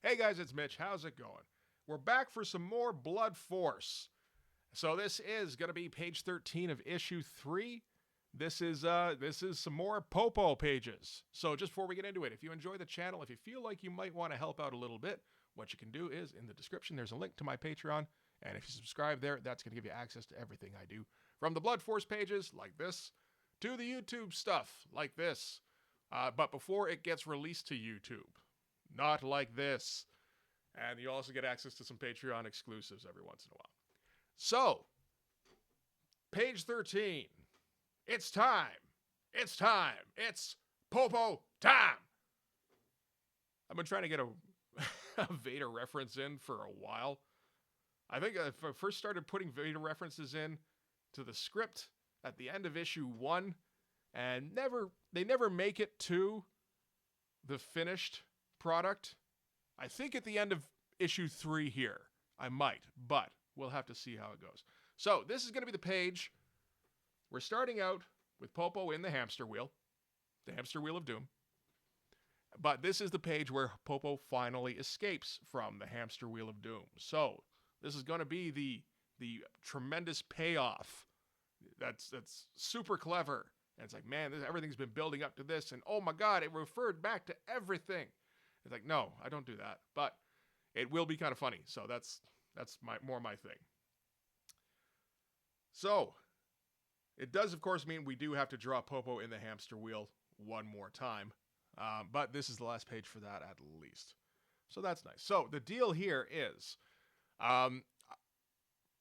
Hey guys, it's Mitch. How's it going? We're back for some more Blood Force. So this is going to be page 13 of issue 3. This is some more Popo pages. So just before we get into it, if you enjoy the channel, if you feel like you might want to help out a little bit, what you can do is in the description there's a link to my Patreon, and if you subscribe there, that's going to give you access to everything I do, from the Blood Force pages like this to the YouTube stuff like this. But before it gets released to YouTube, not like this. And you also get access to some Patreon exclusives every once in a while. So, page 13. It's time. It's time. It's Popo time. I've been trying to get a Vader reference in for a while. I think if I first started putting Vader references in to the script at the end of issue 1, and they never make it to the finished product. I think at the end of issue 3 here, I might, but we'll have to see how it goes. So this is going to be the page. We're starting out with Popo in the hamster wheel of doom. But this is the page where Popo finally escapes from the hamster wheel of doom. So this is going to be the tremendous payoff. That's super clever. And it's like, man, everything's been building up to this, and oh my God, it referred back to everything. It's like, no, I don't do that, but it will be kind of funny. So that's more my thing. So it does, of course, mean we do have to draw Popo in the hamster wheel one more time. But this is the last page for that at least. So that's nice. So the deal here is,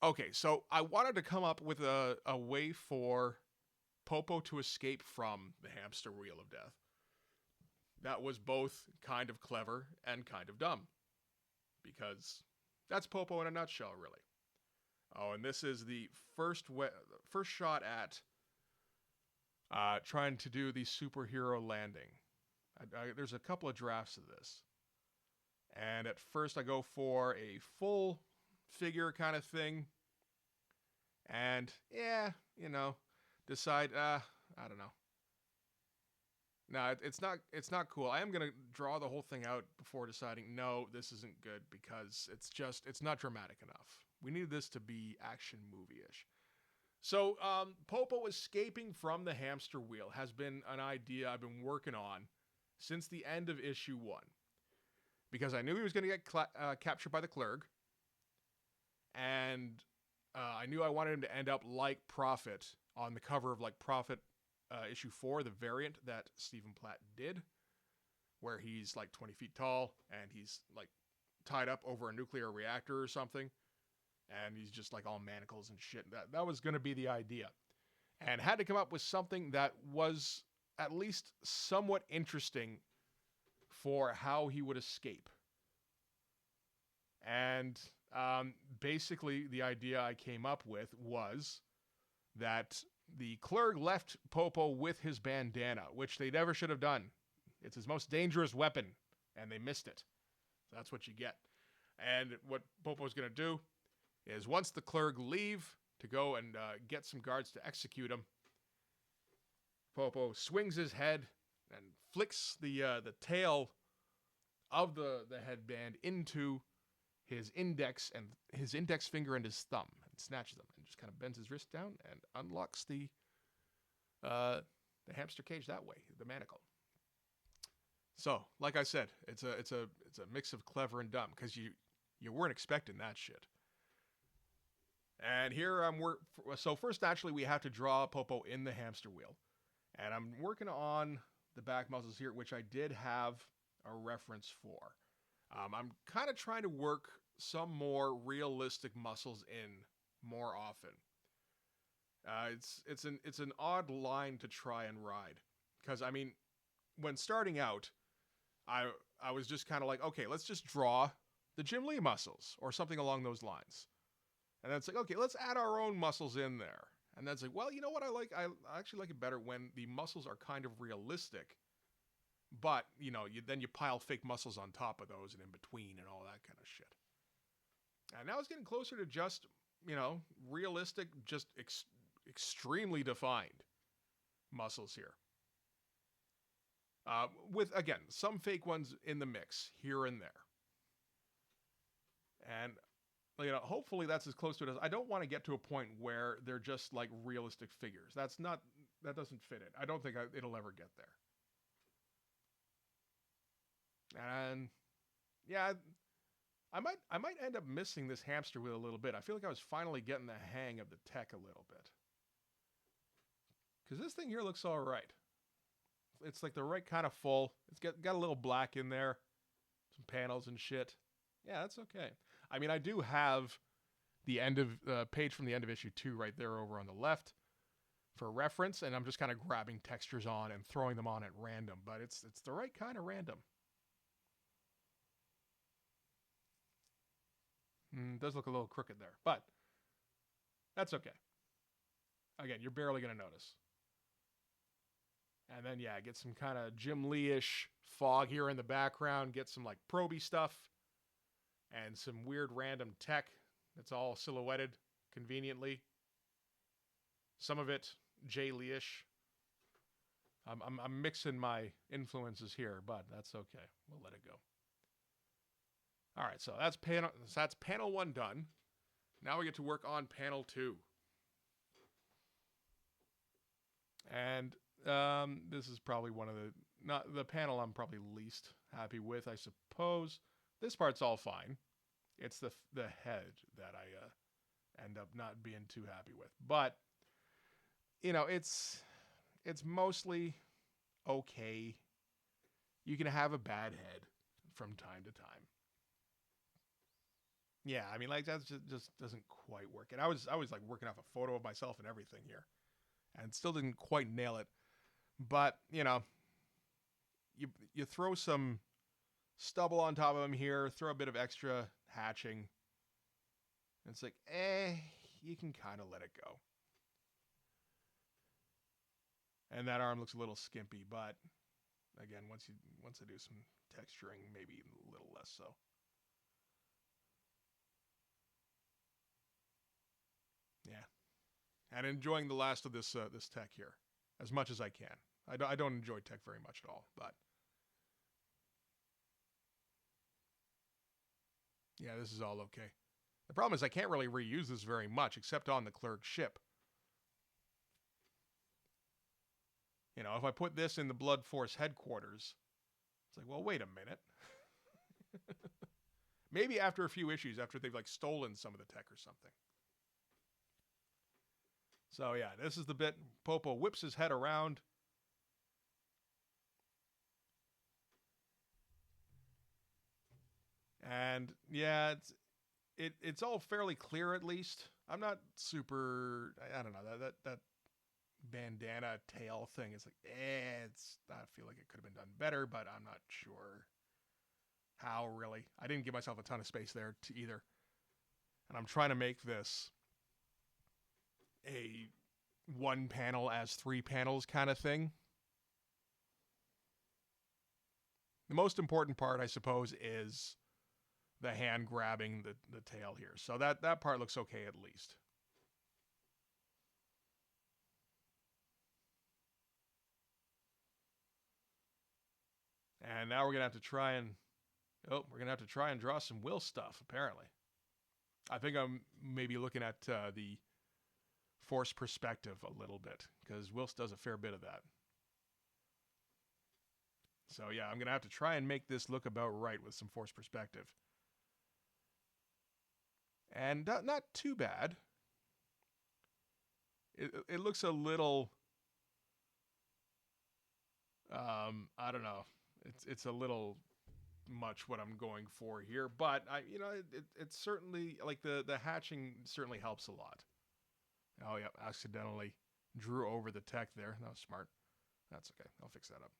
okay, so I wanted to come up with a way for Popo to escape from the hamster wheel of death that was both kind of clever and kind of dumb. Because that's Popo in a nutshell, really. Oh, and this is the first shot at trying to do the superhero landing. There's a couple of drafts of this. And at first I go for a full figure kind of thing. And, yeah, decide, I don't know. No, it's not cool. I am going to draw the whole thing out before deciding, no, this isn't good, because it's not dramatic enough. We need this to be action movie-ish. So, Popo escaping from the hamster wheel has been an idea I've been working on since the end of issue 1. Because I knew he was going to get captured by the Clerg. And I knew I wanted him to end up like Prophet on the cover of like Prophet issue 4, the variant that Stephen Platt did, where he's like 20 feet tall and he's like tied up over a nuclear reactor or something, and he's just like all manacles and shit. That was going to be the idea, and had to come up with something that was at least somewhat interesting for how he would escape. And basically the idea I came up with was that the Clerg left Popo with his bandana, which they never should have done. It's his most dangerous weapon, and they missed it. So that's what you get. And what Popo's going to do is, once the Clerg leave to go and get some guards to execute him, Popo swings his head and flicks the tail of the headband into his index finger and his thumb, and snatches them, and just kind of bends his wrist down and unlocks the hamster cage that way, the manacle. So, like I said, it's a mix of clever and dumb, because you weren't expecting that shit. And here so first, naturally, we have to draw Popo in the hamster wheel, and I'm working on the back muscles here, which I did have a reference for. I'm kind of trying to work some more realistic muscles in more often. It's an odd line to try and ride, because I mean, when starting out, I was just kind of like, okay, let's just draw the Jim Lee muscles or something along those lines, and then it's like, okay, let's add our own muscles in there, and then it's like, well, you know what I like? I actually like it better when the muscles are kind of realistic. But, then you pile fake muscles on top of those and in between and all that kind of shit. And now it's getting closer to just, realistic, just extremely defined muscles here. With, again, some fake ones in the mix, here and there. And hopefully that's as close to it as I don't want to get to a point where they're just like realistic figures. That doesn't fit it. I don't think it'll ever get there. And yeah, I might end up missing this hamster wheel a little bit. I feel like I was finally getting the hang of the tech a little bit. Because this thing here looks all right. It's like the right kind of full. It's got a little black in there. Some panels and shit. Yeah, that's okay. I mean, I do have the end of page from the end of issue 2 right there over on the left for reference, and I'm just kind of grabbing textures on and throwing them on at random, but it's the right kind of random. It does look a little crooked there, but that's okay. Again, you're barely going to notice. And then, yeah, get some kind of Jim Lee-ish fog here in the background. Get some, like, proby stuff. And some weird random tech that's all silhouetted conveniently. Some of it Jay Lee-ish. I'm mixing my influences here, but that's okay. We'll let it go. All right, so that's panel 1 done. Now we get to work on panel 2. And this is probably one of the panel I'm probably least happy with, I suppose. This part's all fine. It's the head that I end up not being too happy with. But it's mostly okay. You can have a bad head from time to time. Yeah, I mean, like that just doesn't quite work. And I was like working off a photo of myself and everything here, and still didn't quite nail it. But you throw some stubble on top of them here, throw a bit of extra hatching. And it's like, you can kind of let it go. And that arm looks a little skimpy, but again, once I do some texturing, maybe a little less so. Yeah, and enjoying the last of this tech here as much as I can. I don't enjoy tech very much at all, but yeah, this is all okay. The problem is I can't really reuse this very much except on the Clerk ship. If I put this in the Blood Force headquarters, it's like, well, wait a minute. Maybe after a few issues, after they've like stolen some of the tech or something. So yeah, this is the bit Popo whips his head around. And yeah, it's all fairly clear at least. I'm not super, I don't know, that bandana tail thing is like, I feel like it could have been done better, but I'm not sure how really. I didn't give myself a ton of space there either. And I'm trying to make this a 1 panel as 3 panels kind of thing. The most important part, I suppose, is the hand grabbing the tail here. So that part looks okay at least. And now we're going to have to try and draw some Will stuff, apparently. I think I'm maybe looking at the force perspective a little bit, because Wills does a fair bit of that. So yeah, I'm going to have to try and make this look about right with some force perspective. And not too bad. It looks a little, I don't know. It's a little much what I'm going for here, but it's certainly like the hatching certainly helps a lot. Oh yeah, accidentally drew over the tech there. That was smart. That's okay. I'll fix that up.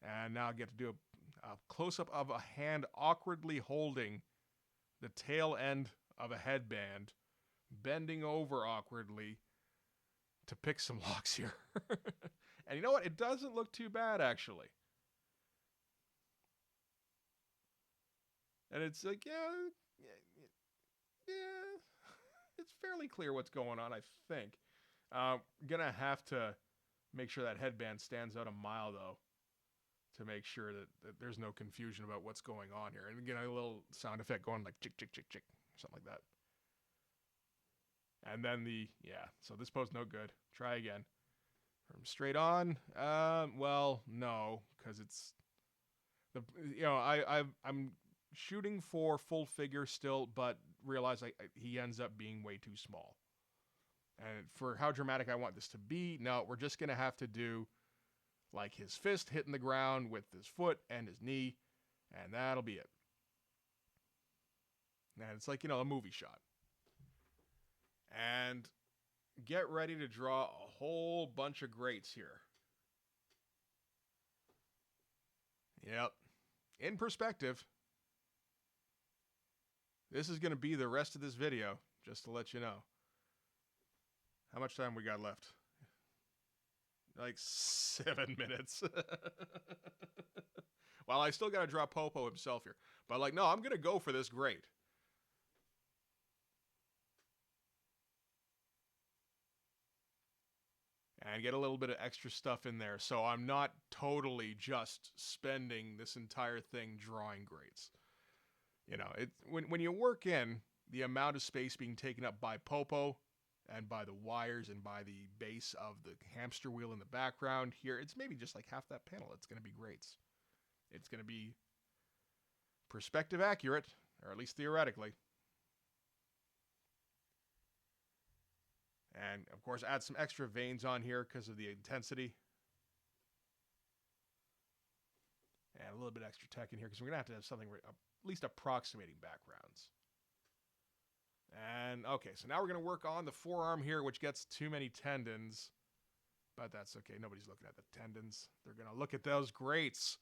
And now I get to do a close-up of a hand awkwardly holding the tail end of a headband, bending over awkwardly to pick some locks here. And you know what? It doesn't look too bad, actually. And it's like, yeah, it's fairly clear what's going on, I think. Gonna have to make sure that headband stands out a mile, though. to make sure that there's no confusion about what's going on here. And again, a little sound effect going like chick, chick, chick, chick, something like that. And then so this post no good. Try again. From straight on, well, no, because it's I'm shooting for full figure still, but realize he ends up being way too small. And for how dramatic I want this to be, no, we're just gonna have to do like his fist hitting the ground with his foot and his knee, and that'll be it. And it's like, a movie shot. And get ready to draw a whole bunch of greats here. Yep. In perspective. This is going to be the rest of this video, just to let you know. How much time we got left? Like 7 minutes. Well, I still got to draw Popo himself here. But like, no, I'm going to go for this grate. And get a little bit of extra stuff in there, so I'm not totally just spending this entire thing drawing grates. When you work in the amount of space being taken up by Popo and by the wires and by the base of the hamster wheel in the background here, it's maybe just like half that panel. It's going to be grates. It's going to be perspective accurate, or at least theoretically. And, of course, add some extra veins on here because of the intensity. And a little bit extra tech in here because we're going to have something at least approximating backgrounds. And, okay, so now we're going to work on the forearm here, which gets too many tendons. But that's okay. Nobody's looking at the tendons. They're going to look at those grates.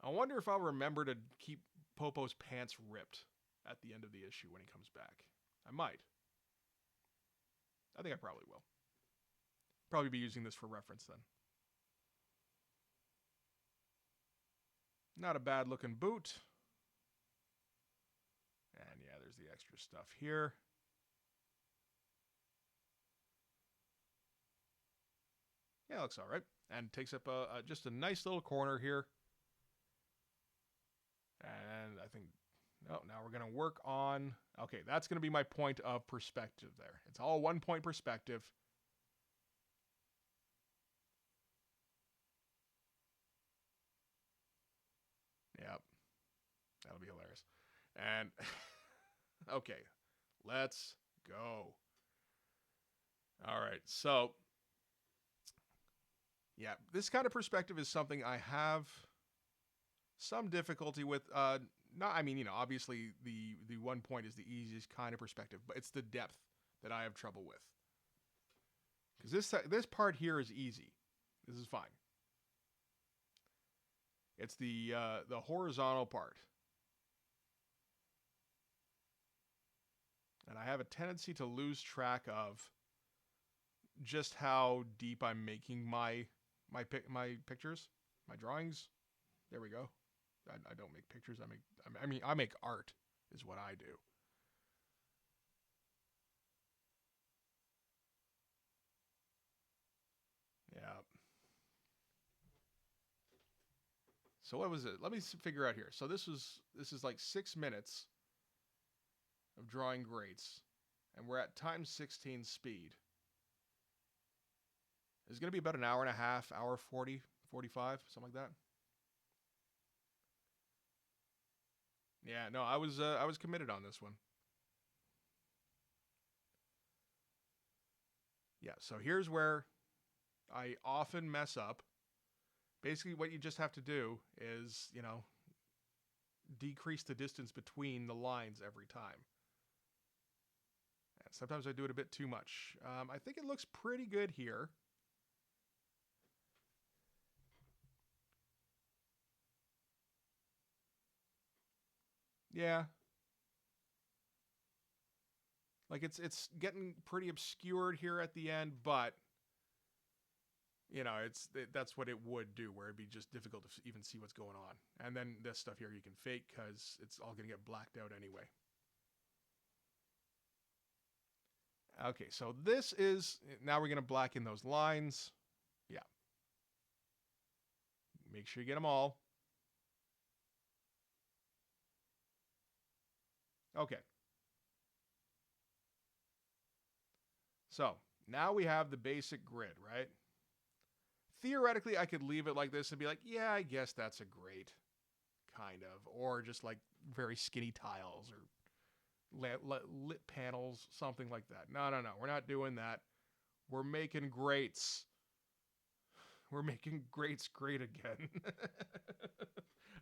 I wonder if I'll remember to keep Popo's pants ripped at the end of the issue when he comes back. I might. I think I probably will. Probably be using this for reference then. Not a bad looking boot. And yeah, there's the extra stuff here. Yeah, it looks all right. And takes up just a nice little corner here. And I think, now we're going to work on, okay, that's going to be my point of perspective there. It's all 1 point perspective. Yep. That'll be hilarious. And, okay, let's go. All right, so, yeah, this kind of perspective is something I have some difficulty with. Obviously the 1 point is the easiest kind of perspective, but it's the depth that I have trouble with. Because this part here is easy. This is fine. It's the horizontal part. And I have a tendency to lose track of just how deep I'm making my pictures, my drawings. There we go. I don't make pictures. I make art is what I do. Yeah. So what was it? Let me figure out here. So this is like 6 minutes of drawing grates, and we're at times 16 speed. It's going to be about an hour and a half, hour 40, 45, something like that. Yeah, no, I was committed on this one. Yeah, so here's where I often mess up. Basically, what you just have to do is, decrease the distance between the lines every time. And sometimes I do it a bit too much. I think it looks pretty good here. Yeah. Like it's getting pretty obscured here at the end, but that's what it would do, where it'd be just difficult to even see what's going on. And then this stuff here you can fake because it's all going to get blacked out anyway. Okay, so this is, now we're going to blacken those lines. Yeah. Make sure you get them all. Okay. So now we have the basic grid, right? Theoretically, I could leave it like this and be like, yeah, I guess that's a grate, kind of. Or just like very skinny tiles or lit panels, something like that. No, we're not doing that. We're making grates. We're making grates great again.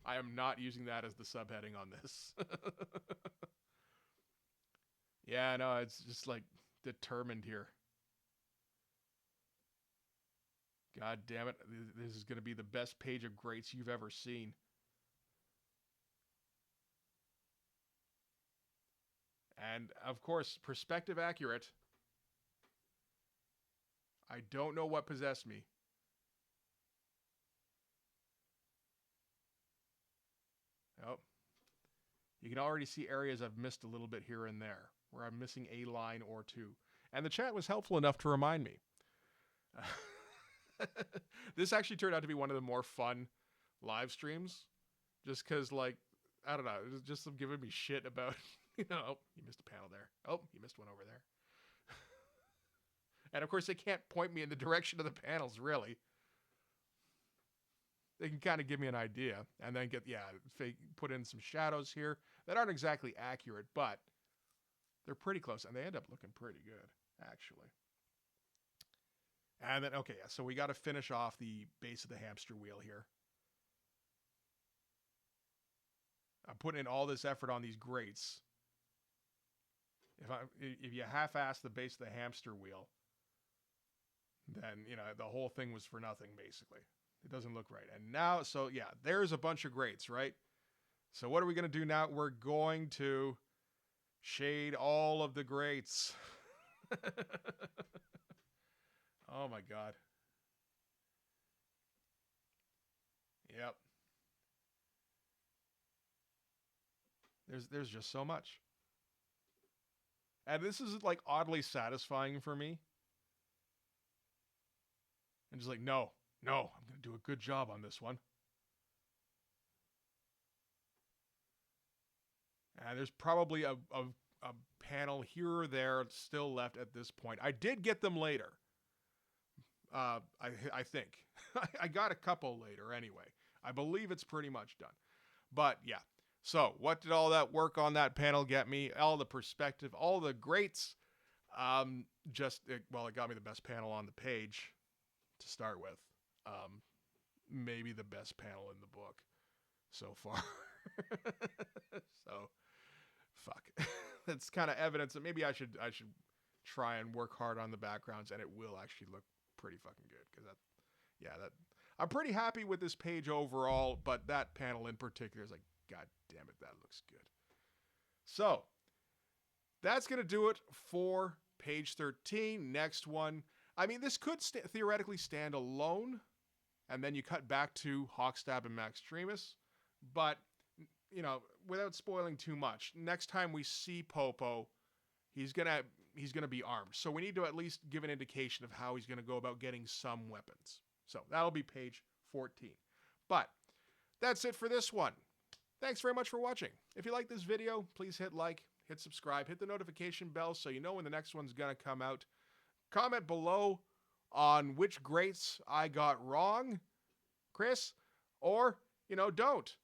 I am not using that as the subheading on this. Yeah, no, it's just like determined here. God damn it. This is going to be the best page of grates you've ever seen. And of course, perspective accurate. I don't know what possessed me. Oh. You can already see areas I've missed a little bit here and there, where I'm missing a line or two. And the chat was helpful enough to remind me. This actually turned out to be one of the more fun live streams. Just because, like, I don't know, it was just them giving me shit about, oh, you missed a panel there. Oh, you missed one over there. And of course, they can't point me in the direction of the panels, really. They can kind of give me an idea and then put in some shadows here that aren't exactly accurate, but they're pretty close and they end up looking pretty good, actually. And then, okay, so we got to finish off the base of the hamster wheel here. I'm putting in all this effort on these grates. If you half-ass the base of the hamster wheel, then, the whole thing was for nothing, basically. It doesn't look right. And now, so yeah, there's a bunch of grates, right? So what are we going to do now? We're going to shade all of the grates. Oh my God. Yep. There's just so much. And this is like oddly satisfying for me. And just like, no, I'm going to do a good job on this one. And there's probably a panel here or there still left at this point. I did get them later. I think. I got a couple later anyway. I believe it's pretty much done. But yeah. So what did all that work on that panel get me? All the perspective, all the grates. It got me the best panel on the page to start with. Maybe the best panel in the book so far. So, fuck. That's kind of evidence that maybe I should try and work hard on the backgrounds, and it will actually look pretty fucking good. Because I'm pretty happy with this page overall, but that panel in particular is like, God damn it, that looks good. So, that's going to do it for page 13. Next one. I mean, this could theoretically stand alone, and then you cut back to Hawkstab and Maxtremus. But, without spoiling too much, next time we see Popo, he's gonna be armed. So we need to at least give an indication of how he's gonna go about getting some weapons. So that'll be page 14. But that's it for this one. Thanks very much for watching. If you like this video, please hit like, hit subscribe, hit the notification bell so you know when the next one's gonna come out. Comment below on which grates I got wrong, Chris, or, don't.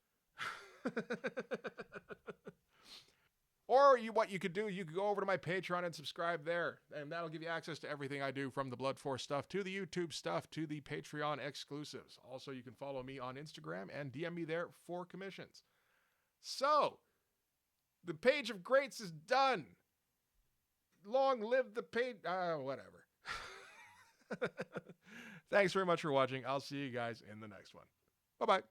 Or what you could do, you could go over to my Patreon and subscribe there, and that'll give you access to everything I do, from the Blood Force stuff to the YouTube stuff to the Patreon exclusives. Also, you can follow me on Instagram and DM me there for commissions. So, the page of grates is done. Long live the page. Whatever. Thanks very much for watching. I'll see you guys in the next one. Bye-bye.